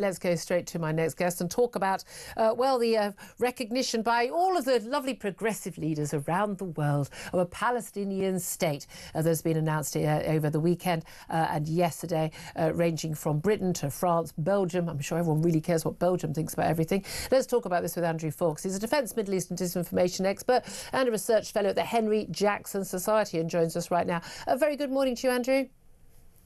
Let's go straight to my next guest and talk about, the recognition by all of the lovely progressive leaders around the world of a Palestinian state. There's been announced over the weekend and yesterday, ranging from Britain to France, Belgium. I'm sure everyone really cares what Belgium thinks about everything. Let's talk about this with Andrew Fawkes. He's a defence, Middle East and disinformation expert and a research fellow at the Henry Jackson Society and joins us right now. A very good morning to you, Andrew.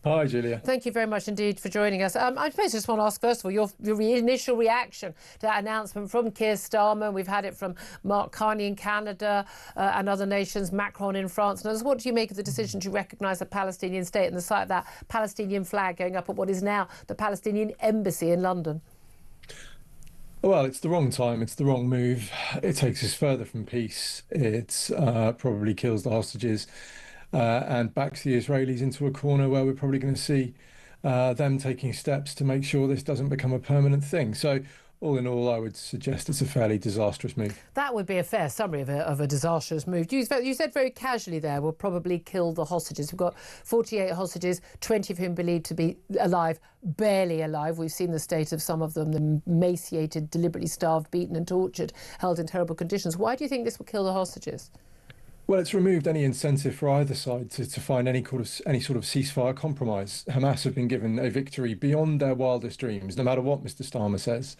Hi, Julia. Thank you very much indeed for joining us. I suppose I just want to ask, first of all, your initial reaction to that announcement from Keir Starmer. We've had it from Mark Carney in Canada and other nations, Macron in France. And what do you make of the decision to recognise a Palestinian state and the sight of that Palestinian flag going up at what is now the Palestinian embassy in London? Well, it's the wrong time. It's the wrong move. It takes us further from peace. It probably kills the hostages. And backs the Israelis into a corner where we're probably going to see them taking steps to make sure this doesn't become a permanent thing. So all in all, I would suggest it's a fairly disastrous move. That would be a fair summary of a disastrous move. You said very casually there, we'll probably kill the hostages. We've got 48 hostages, 20 of whom believed to be alive, barely alive. We've seen the state of some of them, emaciated, deliberately starved, beaten and tortured, held in terrible conditions. Why do you think this will kill the hostages? Well, it's removed any incentive for either side to find any sort of ceasefire compromise. Hamas have been given a victory beyond their wildest dreams, no matter what Mr. Starmer says.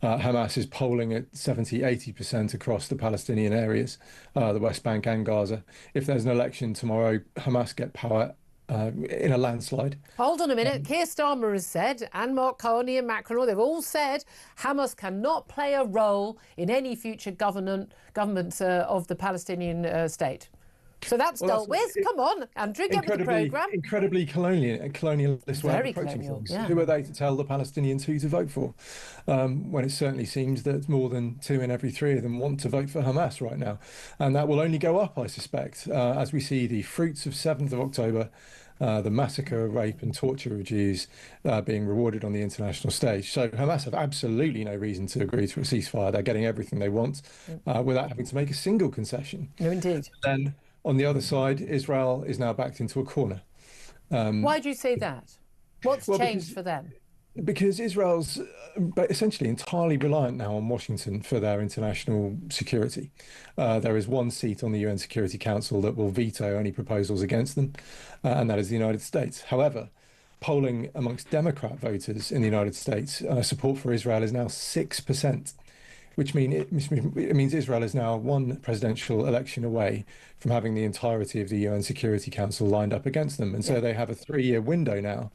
Hamas is polling at 70–80% across the Palestinian areas, the West Bank and Gaza. If there's an election tomorrow, Hamas get power in a landslide. Hold on a minute. Keir Starmer has said, and Mark Carney and Macron, they've all said Hamas cannot play a role in any future government of the Palestinian state. So that's dealt with. Come on, Andrew, get with the programme. Incredibly colonialist way of approaching things. Yeah. Who are they to tell the Palestinians who to vote for? When it certainly seems that more than 2 in every 3 of them want to vote for Hamas right now. And that will only go up, I suspect, as we see the fruits of 7th of October, the massacre, rape and torture of Jews being rewarded on the international stage. So Hamas have absolutely no reason to agree to a ceasefire. They're getting everything they want without having to make a single concession. No, indeed. Then on the other side, Israel is now backed into a corner. Why do you say that? What's changed for them? Because Israel's essentially entirely reliant now on Washington for their international security. There is one seat on the UN Security Council that will veto any proposals against them, and that is the United States. However, polling amongst Democrat voters in the United States, support for Israel is now 6%. Which means Israel is now one presidential election away from having the entirety of the UN Security Council lined up against them. And so they have a 3-year window now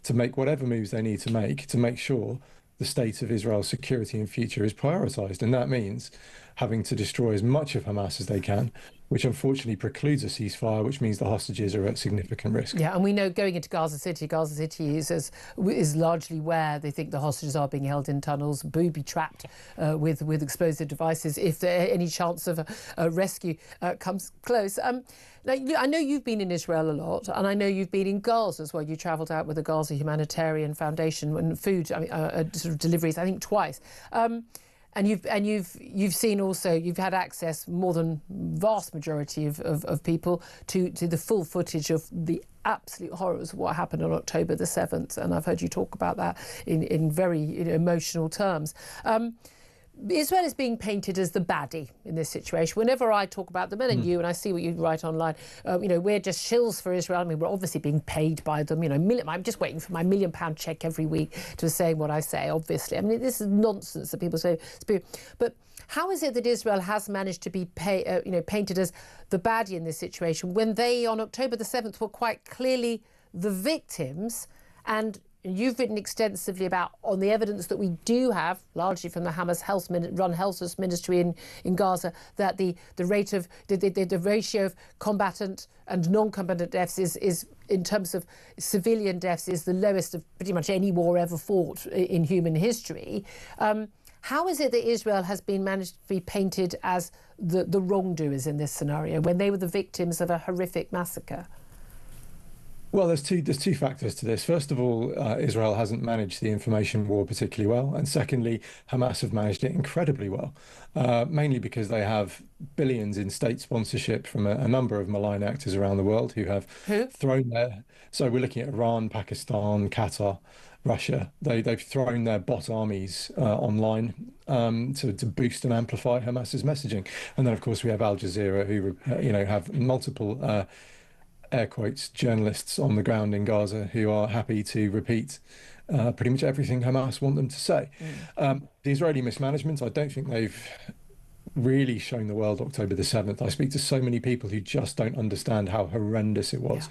to make whatever moves they need to make sure the state of Israel's security and future is prioritised. And that means having to destroy as much of Hamas as they can, which unfortunately precludes a ceasefire, which means the hostages are at significant risk. Yeah, and we know going into Gaza City is largely where they think the hostages are being held in tunnels, booby-trapped with explosive devices, if any chance of a rescue comes close. Now, I know you've been in Israel a lot, and I know you've been in Gaza as well. You travelled out with the Gaza Humanitarian Foundation and food sort of deliveries, I think, twice. And you've seen also, you've had access, more than vast majority of people, to the full footage of the absolute horrors of what happened on October the 7th. And I've heard you talk about that in very emotional terms. Israel is being painted as the baddie in this situation. Whenever I talk about them, and you, and I see what you write online, we're just shills for Israel. I mean, we're obviously being paid by them. I'm just waiting for my £1 million check every week to say what I say, obviously. I mean, this is nonsense that people say. But how is it that Israel has managed to be painted as the baddie in this situation when they, on October the 7th, were quite clearly the victims? And you've written extensively on the evidence that we do have, largely from the Hamas run health ministry in Gaza, that the rate of the ratio of combatant and non-combatant deaths is in terms of civilian deaths is the lowest of pretty much any war ever fought in human history. How is it that Israel has been managed to be painted as the wrongdoers in this scenario when they were the victims of a horrific massacre? Well, there's two factors to this. First of all, Israel hasn't managed the information war particularly well. And secondly, Hamas have managed it incredibly well, mainly because they have billions in state sponsorship from a number of malign actors around the world who have thrown their... So we're looking at Iran, Pakistan, Qatar, Russia. They've thrown their bot armies online to boost and amplify Hamas's messaging. And then, of course, we have Al Jazeera, who have multiple air quotes journalists on the ground in Gaza who are happy to repeat pretty much everything Hamas want them to say. The Israeli mismanagement, I don't think they've really shown the world October the 7th. I speak to so many people who just don't understand how horrendous it was.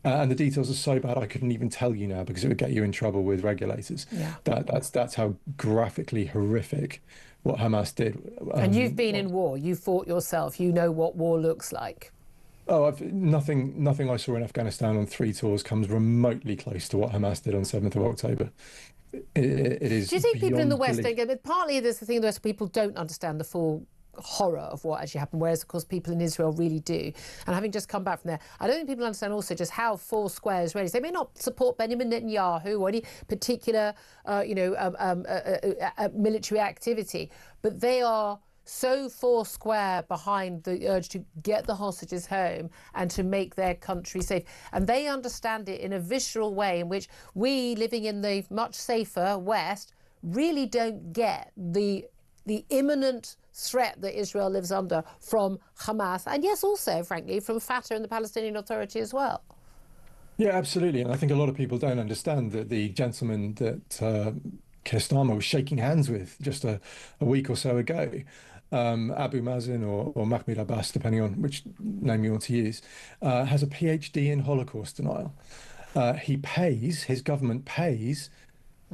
And the details are so bad I couldn't even tell you now because it would get you in trouble with regulators. That's how graphically horrific what Hamas did. And you've been in war. You fought yourself. You know what war looks like. Oh, nothing I saw in Afghanistan on 3 tours comes remotely close to what Hamas did on 7th of October. It is. Do you think people in the West belief. don't get it? Partly there's the thing in the West, people don't understand the full horror of what actually happened, whereas of course people in Israel really do. And having just come back from there, I don't think people understand also just how four square Israelis, they may not support Benjamin Netanyahu or any particular military activity, but they are so four square behind the urge to get the hostages home and to make their country safe. And they understand it in a visceral way in which we, living in the much safer West, really don't get the imminent threat that Israel lives under from Hamas, and yes, also, frankly, from Fatah and the Palestinian Authority as well. Yeah, absolutely. And I think a lot of people don't understand that the gentleman that Keir Starmer was shaking hands with just a week or so ago, Abu Mazen or Mahmoud Abbas, depending on which name you want to use, has a PhD in Holocaust denial. His government pays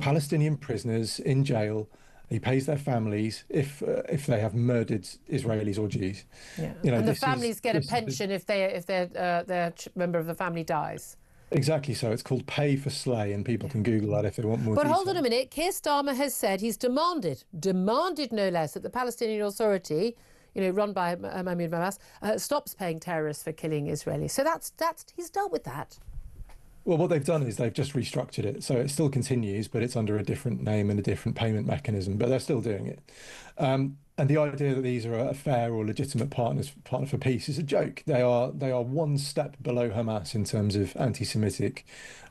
Palestinian prisoners in jail. He pays their families if they have murdered Israelis or Jews. Yeah. And the families get a pension if their member of the family dies. Exactly so. It's called pay for slay, and people can Google that if they want more detail. But hold on a minute. Keir Starmer has said he's demanded no less, that the Palestinian Authority, run by Mahmoud Abbas, stops paying terrorists for killing Israelis. So that's he's dealt with that. Well, what they've done is they've just restructured it. So it still continues, but it's under a different name and a different payment mechanism, but they're still doing it. And the idea that these are a fair or legitimate partner for peace is a joke. They are one step below Hamas in terms of anti-Semitic,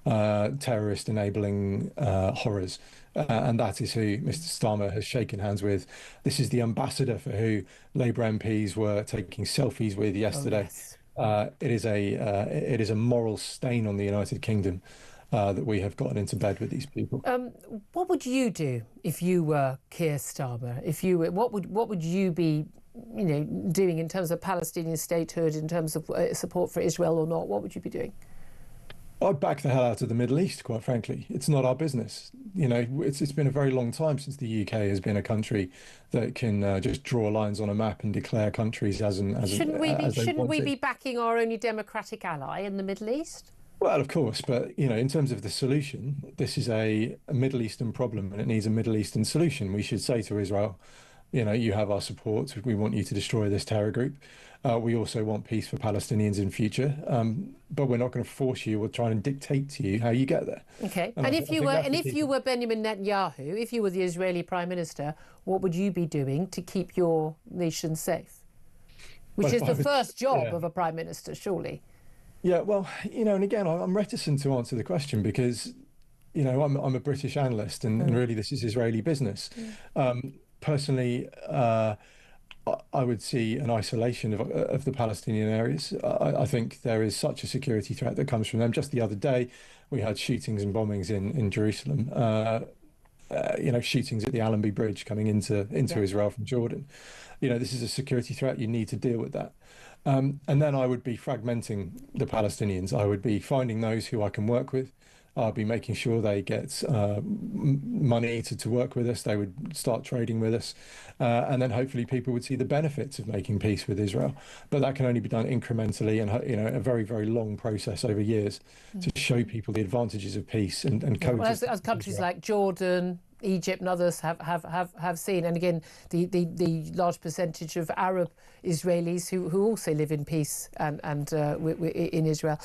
terrorist enabling horrors. And that is who Mr. Starmer has shaken hands with. This is the ambassador for who Labour MPs were taking selfies with yesterday. Oh, yes. It is a moral stain on the United Kingdom that we have gotten into bed with these people. What would you do if you were Keir Starmer? What would you be, doing in terms of Palestinian statehood, in terms of support for Israel or not? What would you be doing? I'd back the hell out of the Middle East, quite frankly. It's not our business. It's been a very long time since the UK has been a country that can just draw lines on a map and declare countries Shouldn't we be backing our only democratic ally in the Middle East? Well, of course, but in terms of the solution, this is a Middle Eastern problem and it needs a Middle Eastern solution. We should say to Israel, you have our support. We want you to destroy this terror group. We also want peace for Palestinians in future, but we're not going to force you or try and dictate to you how you get there. Okay. And if you were Benjamin Netanyahu, if you were the Israeli Prime Minister, what would you be doing to keep your nation safe? Which is the first job of a Prime Minister, surely. Yeah, well, and again, I'm reticent to answer the question because, I'm a British analyst and really this is Israeli business. Personally, I would see an isolation of the Palestinian areas. I think there is such a security threat that comes from them. Just the other day, we had shootings and bombings in Jerusalem. Shootings at the Allenby Bridge coming into Israel from Jordan. This is a security threat. You need to deal with that. And then I would be fragmenting the Palestinians. I would be finding those who I can work with. I'll be making sure they get money to work with us. They would start trading with us. And then hopefully people would see the benefits of making peace with Israel. But that can only be done incrementally and, a very, very long process over years to show people the advantages of peace and coexistence. Well, as countries like Jordan, Egypt and others have seen, and again, the large percentage of Arab Israelis who also live in peace and in Israel.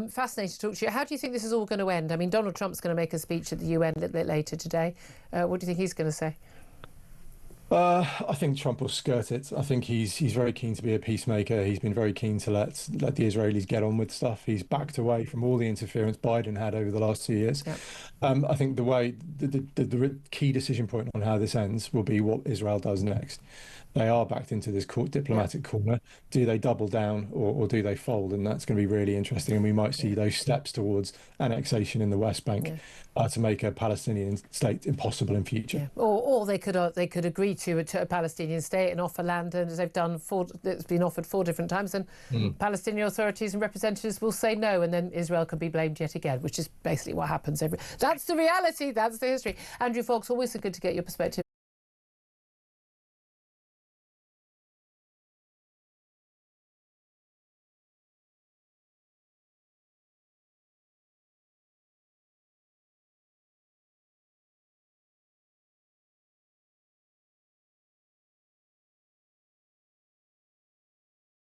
Fascinating to talk to you. How do you think this is all going to end? I mean, Donald Trump's going to make a speech at the UN a little bit later today. What do you think he's going to say? I think Trump will skirt it. I think he's very keen to be a peacemaker. He's been very keen to let the Israelis get on with stuff. He's backed away from all the interference Biden had over the last 2 years. Yep. I think the key decision point on how this ends will be what Israel does next. They are backed into this diplomatic corner. Do they double down or do they fold? And that's going to be really interesting. And we might see those steps towards annexation in the West Bank to make a Palestinian state impossible in future. Yeah. Or they could agree to a Palestinian state and offer land, and as they've done it's been offered 4 different times, and Palestinian authorities and representatives will say no, and then Israel can be blamed yet again, which is basically what happens that's the reality, that's the history. Andrew Fox, always so good to get your perspective.